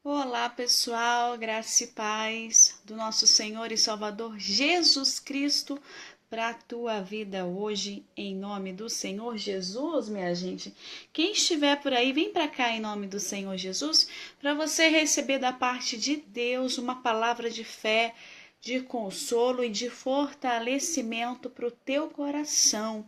Olá, pessoal, graça e paz do nosso Senhor e Salvador Jesus Cristo para a tua vida hoje, em nome do Senhor Jesus, minha gente. Quem estiver por aí, vem para cá em nome do Senhor Jesus, para você receber da parte de Deus uma palavra de fé, de consolo e de fortalecimento para o teu coração.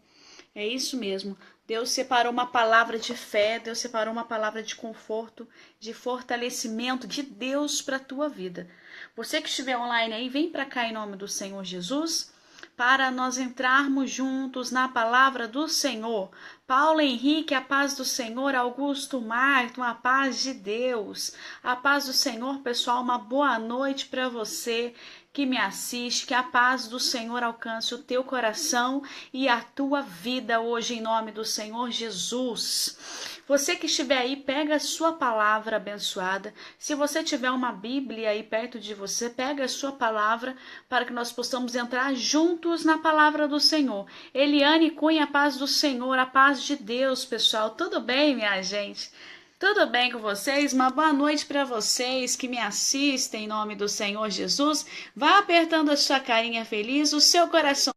É isso mesmo. Deus separou uma palavra de fé, Deus separou uma palavra de conforto, de fortalecimento de Deus para a tua vida. Você que estiver online aí, vem para cá em nome do Senhor Jesus, para nós entrarmos juntos na palavra do Senhor. Paulo Henrique, a paz do Senhor. Augusto Marto, a paz de Deus. A paz do Senhor, pessoal, uma boa noite para você que me assiste, que a paz do Senhor alcance o teu coração e a tua vida hoje em nome do Senhor Jesus. Você que estiver aí, pega a sua palavra abençoada. Se você tiver uma Bíblia aí perto de você, pega a sua palavra para que nós possamos entrar juntos na palavra do Senhor. Eliane Cunha, a paz do Senhor, a paz de Deus, pessoal. Tudo bem, minha gente? Tudo bem com vocês? Uma boa noite para vocês que me assistem em nome do Senhor Jesus. Vá apertando a sua carinha feliz, o seu coração,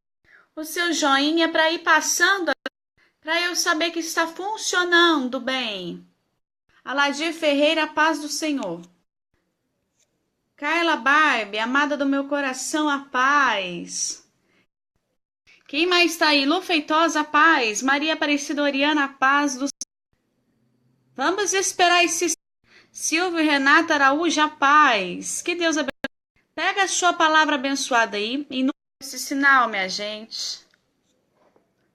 o seu joinha para ir passando, para eu saber que está funcionando bem. Aladir Ferreira, paz do Senhor. Carla Barbie, amada do meu coração, a paz. Quem mais está aí? Lu Feitosa, a paz. Maria Aparecida Oriana, a paz do Senhor. Vamos esperar esse Silvio e Renata Araújo, a paz. Que Deus abençoe. Pega a sua palavra abençoada aí e não esse sinal, minha gente.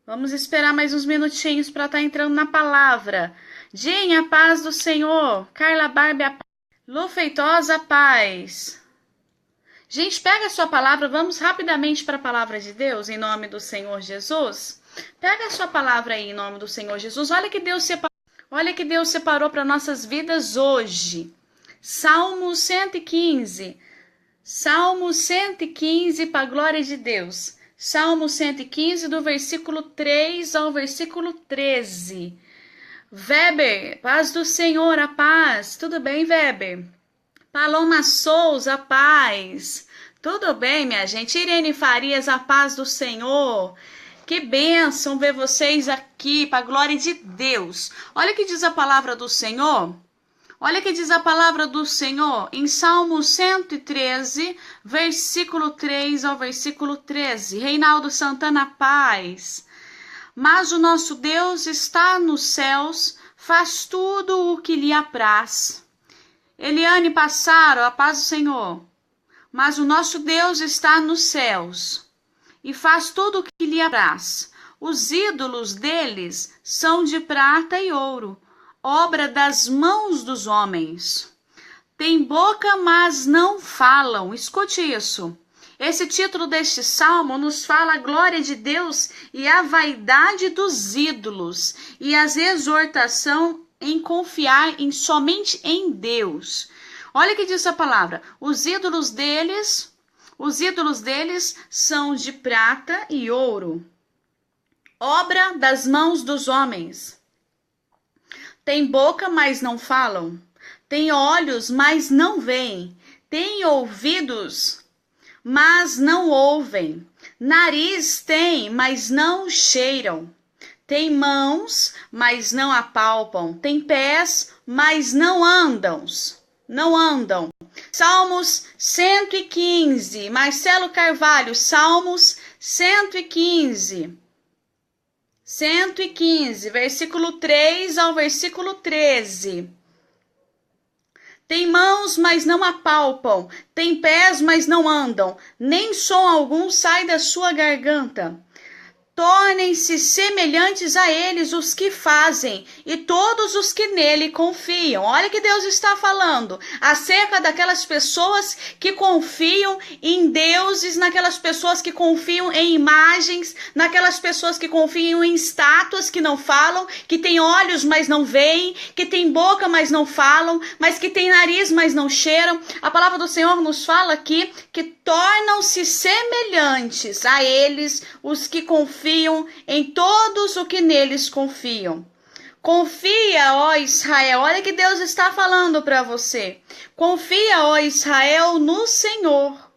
Vamos esperar mais uns minutinhos para estar entrando na palavra. Dinha, a paz do Senhor. Carla Barbie, a paz. Lu Feitosa, a paz. Gente, pega a sua palavra, vamos rapidamente para a palavra de Deus, em nome do Senhor Jesus. Pega a sua palavra aí, em nome do Senhor Jesus. Olha que Deus separou para nossas vidas hoje. Salmo 115. Salmo 115, para a glória de Deus. Salmo 115, do versículo 3 ao versículo 13. Weber, paz do Senhor, a paz. Tudo bem, Weber? Paloma Souza, a paz. Tudo bem, minha gente? Irene Farias, a paz do Senhor. Que bênção ver vocês aqui, para a glória de Deus. Olha o que diz a palavra do Senhor. Olha o que diz a palavra do Senhor em Salmo 113, versículo 3 ao versículo 13. Reinaldo Santana, paz. Mas o nosso Deus está nos céus, faz tudo o que lhe apraz. Eliane Passaro, a paz do Senhor. Mas o nosso Deus está nos céus e faz tudo o que lhe apraz. Os ídolos deles são de prata e ouro, obra das mãos dos homens. Tem boca, mas não falam. Escute isso. Esse título deste salmo nos fala a glória de Deus e a vaidade dos ídolos e a exortação em confiar somente em Deus. Olha o que diz a palavra. Os ídolos deles são de prata e ouro, obra das mãos dos homens. Tem boca, mas não falam. Tem olhos, mas não veem. Tem ouvidos, mas não ouvem. Nariz tem, mas não cheiram. Tem mãos, mas não apalpam. Tem pés, mas não andam. Salmos 115. Marcelo Carvalho, Salmos 115. 115, versículo 3 ao versículo 13. Tem mãos, mas não apalpam. Tem pés, mas não andam. Nem som algum sai da sua garganta. Tornem-se semelhantes a eles os que fazem e todos os que nele confiam. Olha que Deus está falando acerca daquelas pessoas que confiam em deuses, naquelas pessoas que confiam em imagens, naquelas pessoas que confiam em estátuas que não falam, que têm olhos, mas não veem, que têm boca, mas não falam, mas que têm nariz, mas não cheiram. A palavra do Senhor nos fala aqui que tornam-se semelhantes a eles os que confiam em todos os que neles confiam. Confia, ó Israel. Olha que Deus está falando para você. Confia, ó Israel, no Senhor.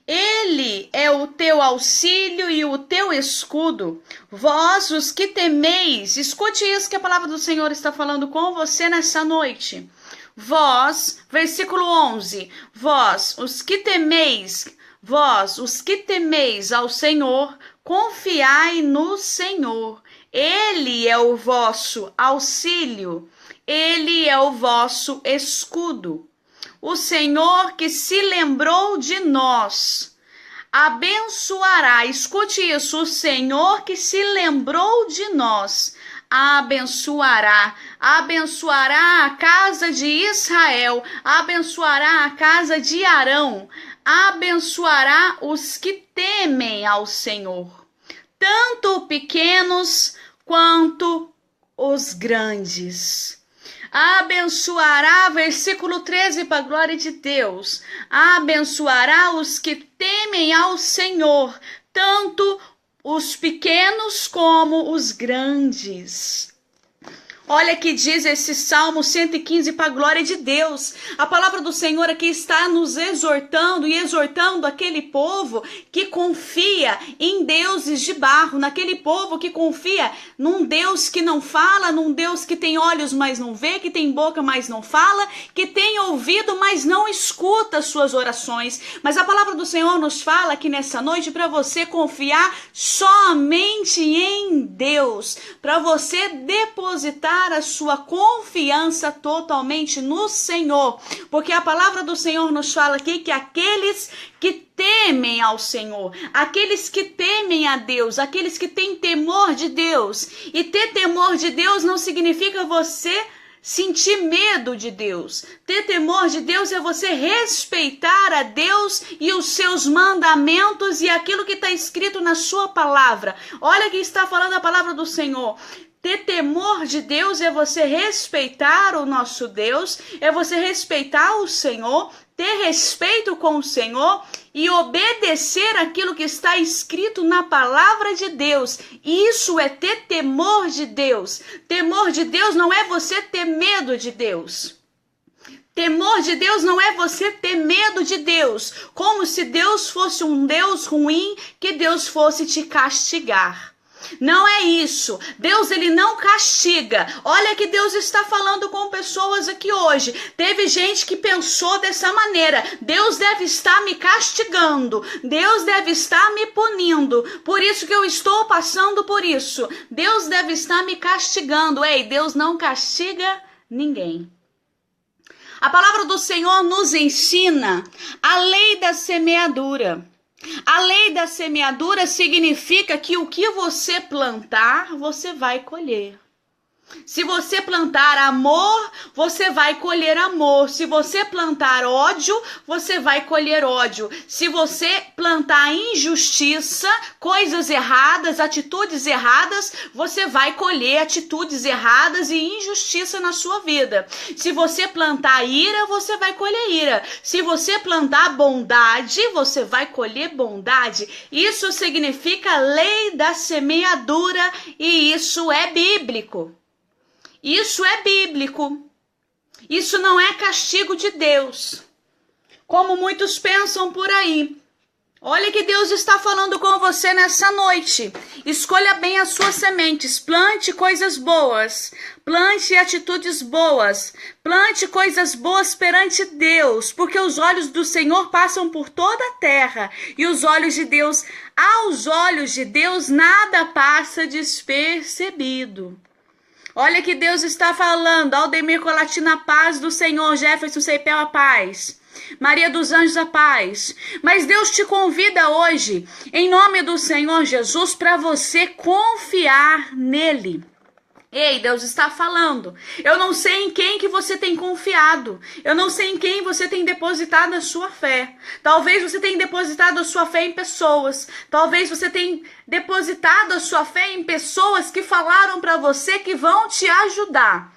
Ele é o teu auxílio e o teu escudo. Vós, os que temeis, escute isso que a palavra do Senhor está falando com você nessa noite. Vós, versículo 11, vós, os que temeis ao Senhor, confiai no Senhor. Ele é o vosso auxílio, ele é o vosso escudo. O Senhor que se lembrou de nós abençoará. Escute isso, o Senhor que se lembrou de nós abençoará a casa de Israel, abençoará a casa de Arão, abençoará os que temem ao Senhor, tanto pequenos quanto os grandes. Abençoará, versículo 13, para a glória de Deus, abençoará os que temem ao Senhor, tanto os pequenos como os grandes. Olha que diz esse Salmo 115 para a glória de Deus. A palavra do Senhor aqui está nos exortando e exortando aquele povo que confia em deuses de barro, naquele povo que confia num Deus que não fala, num Deus que tem olhos, mas não vê, que tem boca, mas não fala, que tem ouvido, mas não escuta as suas orações. Mas a palavra do Senhor nos fala aqui nessa noite para você confiar somente em Deus, para você depositar a sua confiança totalmente no Senhor, porque a palavra do Senhor nos fala aqui que aqueles que temem ao Senhor, aqueles que temem a Deus, aqueles que têm temor de Deus, e ter temor de Deus não significa você sentir medo de Deus. Ter temor de Deus é você respeitar a Deus e os seus mandamentos e aquilo que está escrito na sua palavra. Olha que está falando a palavra do Senhor. Ter temor de Deus é você respeitar o nosso Deus, é você respeitar o Senhor, ter respeito com o Senhor e obedecer aquilo que está escrito na palavra de Deus. Isso é ter temor de Deus. Temor de Deus não é você ter medo de Deus. Temor de Deus não é você ter medo de Deus, como se Deus fosse um Deus ruim, que Deus fosse te castigar. Não é isso. Deus, ele não castiga. Olha que Deus está falando com pessoas aqui hoje. Teve gente que pensou dessa maneira: Deus deve estar me castigando, Deus deve estar me punindo, por isso que eu estou passando por isso. Deus deve estar me castigando. Ei, Deus não castiga ninguém. A palavra do Senhor nos ensina a lei da semeadura. A lei da semeadura significa que o que você plantar, você vai colher. Se você plantar amor, você vai colher amor. Se você plantar ódio, você vai colher ódio. Se você plantar injustiça, coisas erradas, atitudes erradas, você vai colher atitudes erradas e injustiça na sua vida. Se você plantar ira, você vai colher ira. Se você plantar bondade, você vai colher bondade. Isso significa lei da semeadura e isso é bíblico. Isso é bíblico. Isso não é castigo de Deus, como muitos pensam por aí. Olha que Deus está falando com você nessa noite. Escolha bem as suas sementes. Plante coisas boas. Plante atitudes boas. Plante coisas boas perante Deus, porque os olhos do Senhor passam por toda a terra e os olhos de Deus, aos olhos de Deus, nada passa despercebido. Olha que Deus está falando. Aldemir Colatina, a paz do Senhor. Jefferson Seipel, a paz. Maria dos Anjos, a paz. Mas Deus te convida hoje, em nome do Senhor Jesus, para você confiar nele. Ei, Deus está falando. Eu não sei em quem que você tem confiado. Eu não sei em quem você tem depositado a sua fé. Talvez você tenha depositado a sua fé em pessoas. Talvez você tenha depositado a sua fé em pessoas que falaram para você que vão te ajudar.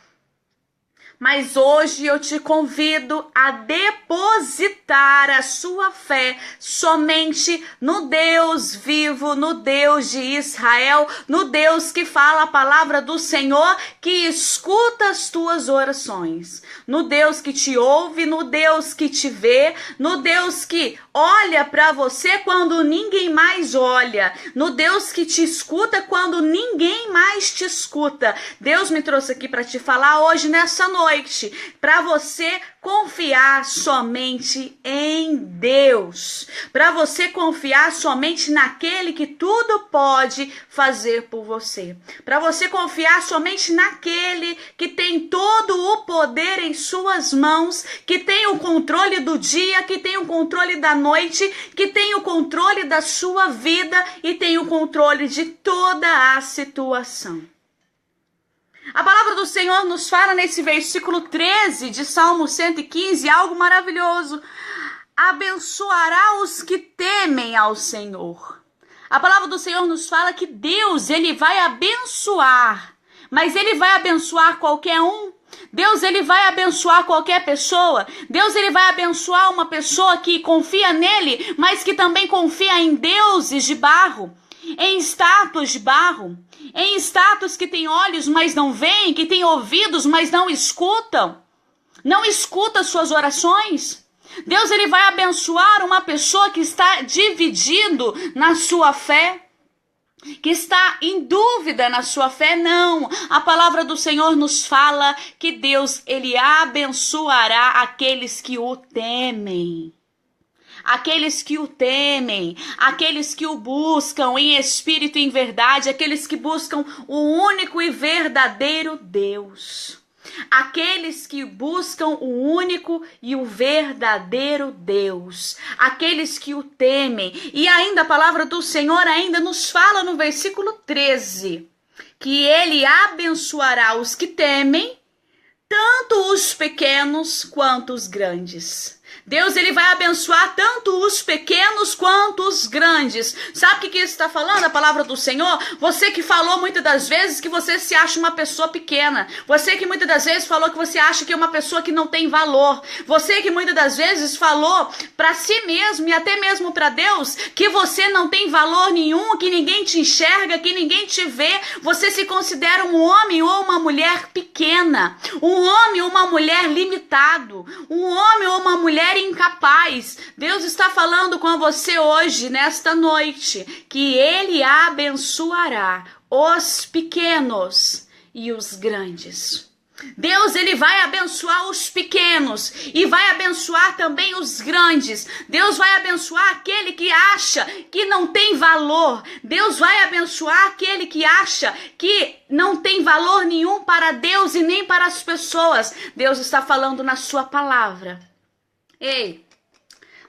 Mas hoje eu te convido a depositar a sua fé somente no Deus vivo, no Deus de Israel, no Deus que fala a palavra do Senhor, que escuta as tuas orações, no Deus que te ouve, no Deus que te vê, no Deus que olha para você quando ninguém mais olha, no Deus que te escuta quando ninguém mais te escuta. Deus me trouxe aqui para te falar hoje, nessa noite, para você confiar somente em Deus, para você confiar somente naquele que tudo pode fazer por você, para você confiar somente naquele que tem todo o poder em suas mãos, que tem o controle do dia, que tem o controle da noite, que tem o controle da sua vida e tem o controle de toda a situação. A palavra do Senhor nos fala nesse versículo 13 de Salmo 115, algo maravilhoso. Abençoará os que temem ao Senhor. A palavra do Senhor nos fala que Deus, ele vai abençoar, mas ele vai abençoar qualquer um. Deus, ele vai abençoar qualquer pessoa. Deus, ele vai abençoar uma pessoa que confia nele, mas que também confia em deuses de barro, em estátuas de barro, em estátuas que têm olhos, mas não veem, que têm ouvidos, mas não escutam suas orações. Deus, ele vai abençoar uma pessoa que está dividido na sua fé, que está em dúvida na sua fé. Não, a palavra do Senhor nos fala que Deus, ele abençoará aqueles que o temem. Aqueles que o temem, aqueles que o buscam em espírito e em verdade, aqueles que buscam o único e verdadeiro Deus. Aqueles que buscam o único e o verdadeiro Deus, aqueles que o temem. E ainda a palavra do Senhor ainda nos fala no versículo 13, que ele abençoará os que temem, tanto os pequenos quanto os grandes. Deus, ele vai abençoar tanto os pequenos quanto os grandes. Sabe o que isso está falando? A palavra do Senhor? Você que falou muitas das vezes que você se acha uma pessoa pequena. Você que muitas das vezes falou que você acha que é uma pessoa que não tem valor. Você que muitas das vezes falou para si mesmo e até mesmo para Deus que você não tem valor nenhum, que ninguém te enxerga, que ninguém te vê. Você se considera um homem ou uma mulher pequena. Um homem ou uma mulher limitado. Um homem ou uma mulher incapaz. Deus está falando com você hoje, nesta noite, que ele abençoará os pequenos e os grandes. Deus, ele vai abençoar os pequenos e vai abençoar também os grandes. Deus vai abençoar aquele que acha que não tem valor. Deus vai abençoar aquele que acha que não tem valor nenhum para Deus e nem para as pessoas. Deus está falando na sua palavra. Ei,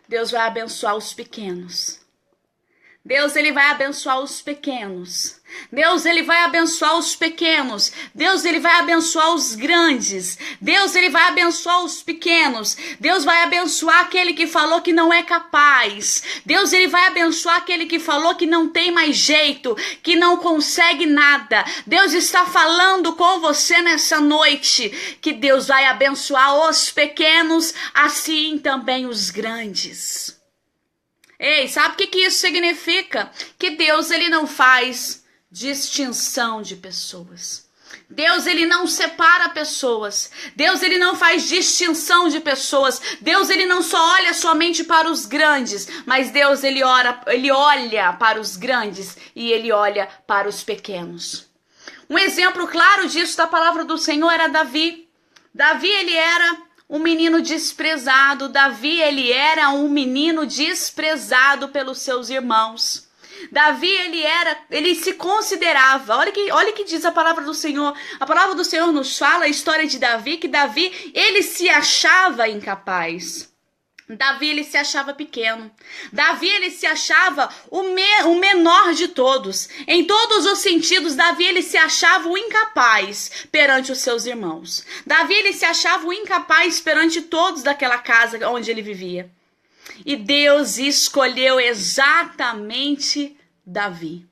Deus vai abençoar os pequenos. Deus, ele vai abençoar os pequenos. Deus, ele vai abençoar os pequenos. Deus, ele vai abençoar os grandes. Deus, ele vai abençoar os pequenos. Deus vai abençoar aquele que falou que não é capaz. Deus, ele vai abençoar aquele que falou que não tem mais jeito, que não consegue nada. Deus está falando com você nessa noite que Deus vai abençoar os pequenos, assim também os grandes. Ei, sabe o que isso significa? Que Deus, ele não faz distinção de pessoas. Deus, ele não separa pessoas. Deus, ele não faz distinção de pessoas. Deus, ele não só olha somente para os grandes, mas Deus, ele olha para os grandes e ele olha para os pequenos. Um exemplo claro disso da palavra do Senhor era Davi. Davi, ele era um menino desprezado. Davi, ele era um menino desprezado pelos seus irmãos. Davi, ele se considerava, olha que diz a palavra do Senhor. A palavra do Senhor nos fala a história de Davi, que Davi, ele se achava incapaz. Davi, ele se achava pequeno. Davi, ele se achava o menor de todos. Em todos os sentidos, Davi, ele se achava o incapaz perante os seus irmãos. Davi, ele se achava o incapaz perante todos daquela casa onde ele vivia. E Deus escolheu exatamente Davi.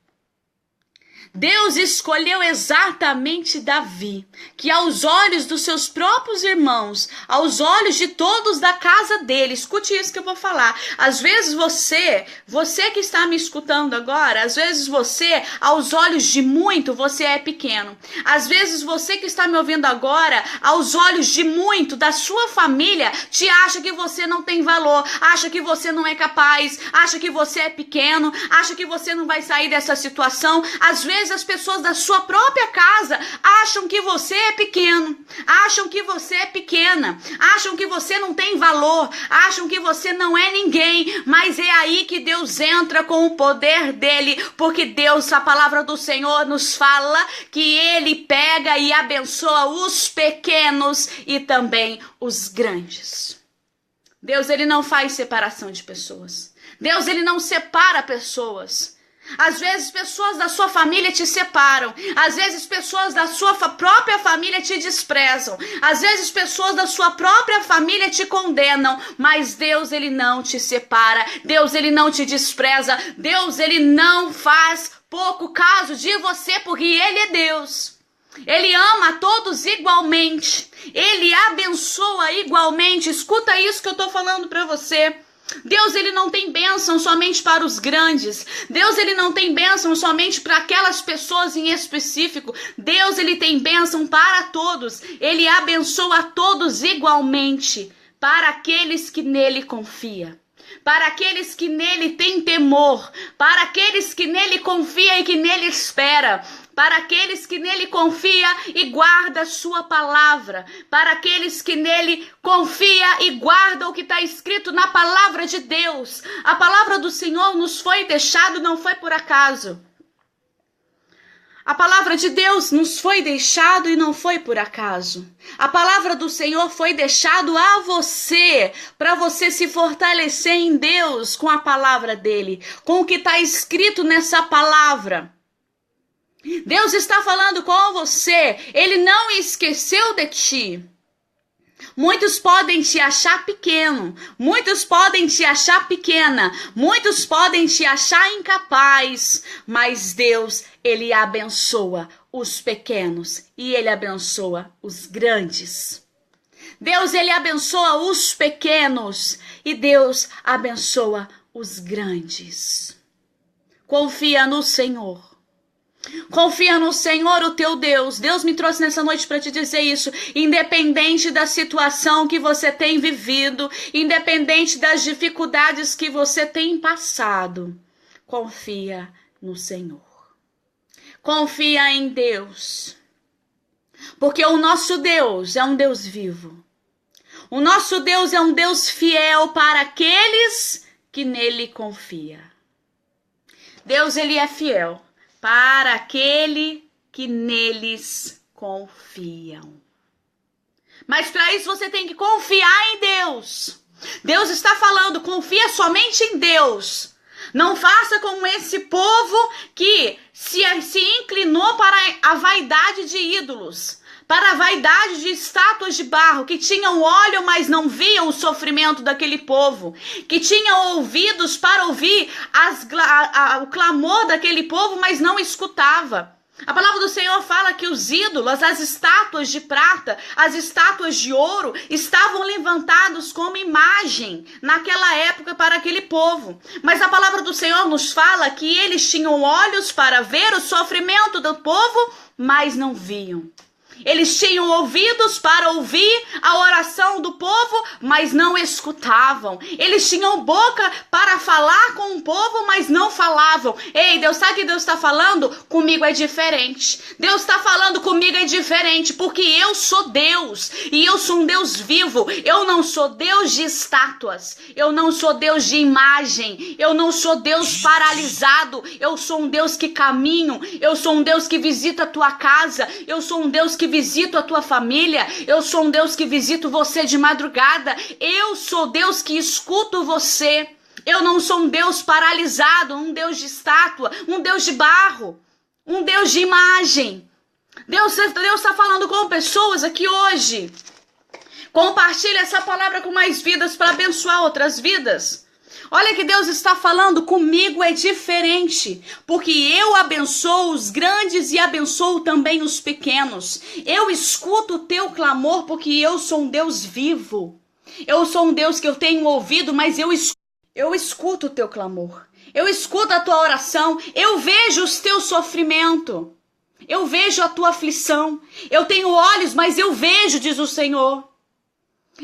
Deus escolheu exatamente Davi, que aos olhos dos seus próprios irmãos, aos olhos de todos da casa dele, escute isso que eu vou falar. Às vezes você que está me escutando agora, às vezes você, aos olhos de muito, você é pequeno. Às vezes você que está me ouvindo agora, aos olhos de muito da sua família, te acha que você não tem valor, acha que você não é capaz, acha que você é pequeno, acha que você não vai sair dessa situação. Às vezes as pessoas da sua própria casa acham que você é pequeno, acham que você é pequena, acham que você não tem valor, acham que você não é ninguém, mas é aí que Deus entra com o poder dele, porque Deus, a palavra do Senhor nos fala que ele pega e abençoa os pequenos e também os grandes. Deus, ele não faz separação de pessoas. Deus, ele não separa pessoas. Às vezes pessoas da sua família te separam, às vezes pessoas da sua própria família te desprezam, às vezes pessoas da sua própria família te condenam, mas Deus, ele não te separa, Deus, ele não te despreza, Deus, ele não faz pouco caso de você, porque ele é Deus. Ele ama a todos igualmente, ele abençoa igualmente. Escuta isso que eu tô falando para você. Deus, ele não tem bênção somente para os grandes. Deus, ele não tem bênção somente para aquelas pessoas em específico. Deus, ele tem bênção para todos. Ele abençoa a todos igualmente, para aqueles que nele confiam, para aqueles que nele têm temor, para aqueles que nele confiam e que nele espera, para aqueles que nele confia e guarda a sua palavra, para aqueles que nele confia e guarda o que está escrito na palavra de Deus. A palavra do Senhor nos foi deixada, não foi por acaso. A palavra de Deus nos foi deixado e não foi por acaso. A palavra do Senhor foi deixado a você, para você se fortalecer em Deus com a palavra dele, com o que está escrito nessa palavra. Deus está falando com você, ele não esqueceu de ti. Muitos podem te achar pequeno, muitos podem te achar pequena, muitos podem te achar incapaz, mas Deus, ele abençoa os pequenos e ele abençoa os grandes. Deus, ele abençoa os pequenos e Deus abençoa os grandes. Confia no Senhor. Confia no Senhor, o teu Deus. Deus me trouxe nessa noite para te dizer isso. Independente da situação que você tem vivido, independente das dificuldades que você tem passado, confia no Senhor. Confia em Deus. Porque o nosso Deus é um Deus vivo. O nosso Deus é um Deus fiel para aqueles que nele confiam. Deus, ele é fiel para aquele que neles confiam. Mas para isso você tem que confiar em Deus. Deus está falando, confia somente em Deus. Não faça como esse povo que se inclinou para a vaidade de ídolos, para a vaidade de estátuas de barro, que tinham óleo, mas não viam o sofrimento daquele povo, que tinham ouvidos para ouvir o clamor daquele povo, mas não escutava. A palavra do Senhor fala que os ídolos, as estátuas de prata, as estátuas de ouro, estavam levantados como imagem naquela época para aquele povo. Mas a palavra do Senhor nos fala que eles tinham olhos para ver o sofrimento do povo, mas não viam. Eles tinham ouvidos para ouvir a oração do povo, mas não escutavam. Eles tinham boca para falar com o povo, mas não falavam. Ei, Deus, sabe o que Deus está falando? Comigo é diferente. Deus está falando comigo é diferente, porque eu sou Deus, e eu sou um Deus vivo. Eu não sou Deus de estátuas, eu não sou Deus de imagem, eu não sou Deus paralisado. Eu sou um Deus que caminho, eu sou um Deus que visita a tua casa, eu sou um Deus que visito a tua família, eu sou um Deus que visito você de madrugada, eu sou Deus que escuto você. Eu não sou um Deus paralisado, um Deus de estátua, um Deus de barro, um Deus de imagem. Deus está falando com pessoas aqui hoje. Compartilha essa palavra com mais vidas para abençoar outras vidas. Olha que Deus está falando, comigo é diferente, porque eu abençoo os grandes e abençoo também os pequenos. Eu escuto o teu clamor porque eu sou um Deus vivo. Eu sou um Deus que eu tenho ouvido, mas eu escuto o teu clamor. Eu escuto a tua oração, eu vejo os teus sofrimentos. Eu vejo a tua aflição. Eu tenho olhos, mas eu vejo, diz o Senhor.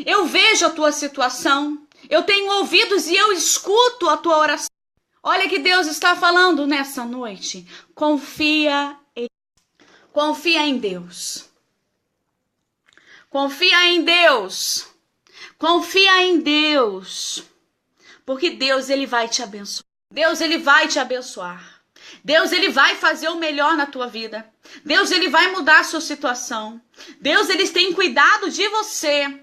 Eu vejo a tua situação. Eu tenho ouvidos e eu escuto a tua oração. Olha que Deus está falando nessa noite. Confia em Deus. Confia em Deus. Confia em Deus. Porque Deus, ele vai te abençoar. Deus, ele vai te abençoar. Deus, ele vai fazer o melhor na tua vida. Deus, ele vai mudar a sua situação. Deus, ele tem cuidado de você.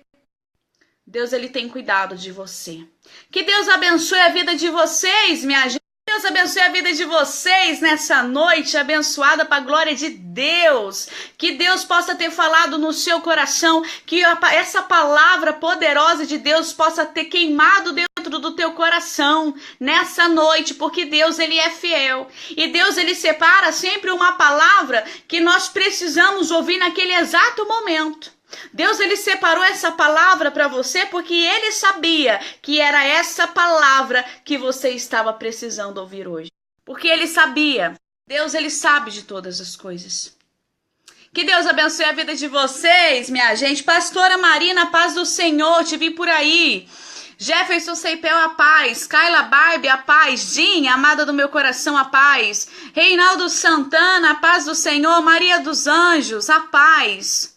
Deus, ele tem cuidado de você. Que Deus abençoe a vida de vocês, minha gente. Deus abençoe a vida de vocês nessa noite abençoada para a glória de Deus. Que Deus possa ter falado no seu coração, que essa palavra poderosa de Deus possa ter queimado dentro do teu coração nessa noite, porque Deus, ele é fiel. E Deus, ele separa sempre uma palavra que nós precisamos ouvir naquele exato momento. Deus, ele separou essa palavra para você porque ele sabia que era essa palavra que você estava precisando ouvir hoje. Porque ele sabia. Deus, ele sabe de todas as coisas. Que Deus abençoe a vida de vocês, minha gente. Pastora Marina, paz do Senhor, te vi por aí. Jefferson Seipel, a paz. Kayla Barbie, a paz. Dinha, amada do meu coração, a paz. Reinaldo Santana, a paz do Senhor. Maria dos Anjos, a paz.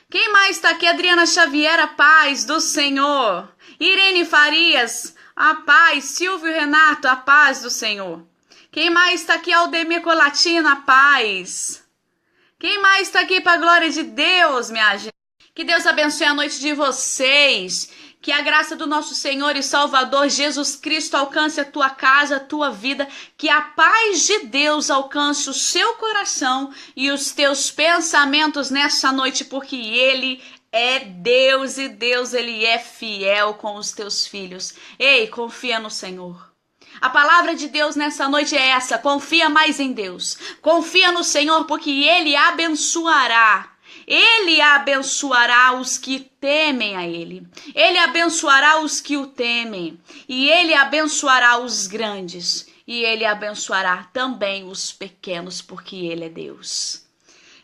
Quem mais está aqui? Adriana Xavier, a paz do Senhor. Irene Farias, a paz. Silvio Renato, a paz do Senhor. Quem mais está aqui? Aldemir Colatina, a paz. Quem mais está aqui para a glória de Deus, minha gente? Que Deus abençoe a noite de vocês. Que a graça do nosso Senhor e Salvador Jesus Cristo alcance a tua casa, a tua vida. Que a paz de Deus alcance o seu coração e os teus pensamentos nessa noite, porque Ele é Deus e Deus, Ele é fiel com os teus filhos. Ei, confia no Senhor. A palavra de Deus nessa noite é essa: confia mais em Deus. Confia no Senhor, porque Ele abençoará. Ele abençoará os que temem a Ele. Ele abençoará os que o temem. E Ele abençoará os grandes. E Ele abençoará também os pequenos, porque Ele é Deus.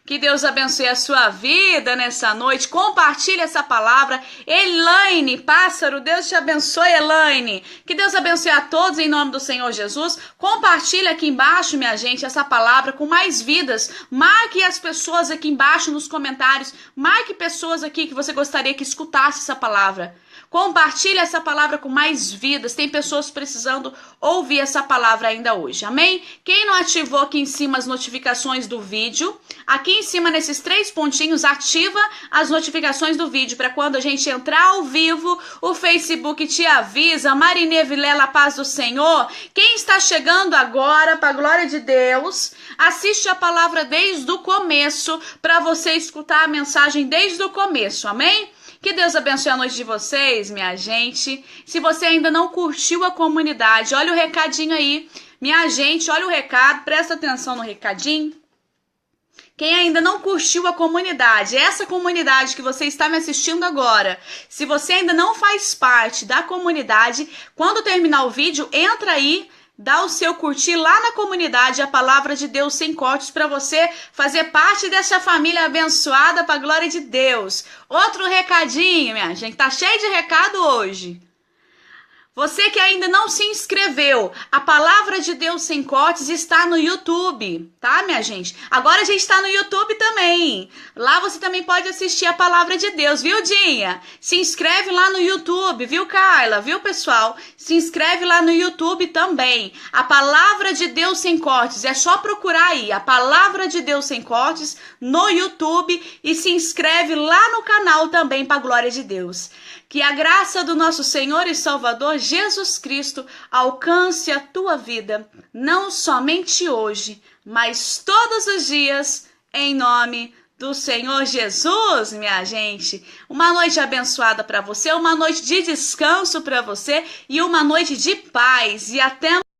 Que Deus abençoe a sua vida nessa noite. Compartilhe essa palavra. Elaine, pássaro, Deus te abençoe, Elaine. Que Deus abençoe a todos em nome do Senhor Jesus. Compartilhe aqui embaixo, minha gente, essa palavra com mais vidas. Marque as pessoas aqui embaixo nos comentários. Marque pessoas aqui que você gostaria que escutasse essa palavra. Compartilhe essa palavra com mais vidas. Tem pessoas precisando ouvir essa palavra ainda hoje. Amém? Quem não ativou aqui em cima as notificações do vídeo, aqui em cima nesses 3 pontinhos, ativa as notificações do vídeo para quando a gente entrar ao vivo, o Facebook te avisa. Marinê Vilela, paz do Senhor. Quem está chegando agora, para a glória de Deus, assiste a palavra desde o começo para você escutar a mensagem desde o começo. Amém? Que Deus abençoe a noite de vocês, minha gente. Se você ainda não curtiu a comunidade, olha o recadinho aí. Minha gente, olha o recado, presta atenção no recadinho. Quem ainda não curtiu a comunidade, essa comunidade que você está me assistindo agora, se você ainda não faz parte da comunidade, quando terminar o vídeo, entra aí, dá o seu curtir lá na comunidade, a palavra de Deus sem cortes, para você fazer parte dessa família abençoada para a glória de Deus. Outro recadinho, minha gente, tá cheio de recado hoje. Você que ainda não se inscreveu, a Palavra de Deus Sem Cortes está no YouTube, tá, minha gente? Agora a gente está no YouTube também. Lá você também pode assistir a Palavra de Deus, viu, Dinha? Se inscreve lá no YouTube, viu, Carla? Viu, pessoal? Se inscreve lá no YouTube também. A Palavra de Deus Sem Cortes, é só procurar aí, a Palavra de Deus Sem Cortes no YouTube e se inscreve lá no canal também, para a glória de Deus. Que a graça do nosso Senhor e Salvador Jesus Cristo alcance a tua vida, não somente hoje, mas todos os dias, em nome do Senhor Jesus, minha gente. Uma noite abençoada para você, uma noite de descanso para você e uma noite de paz. E até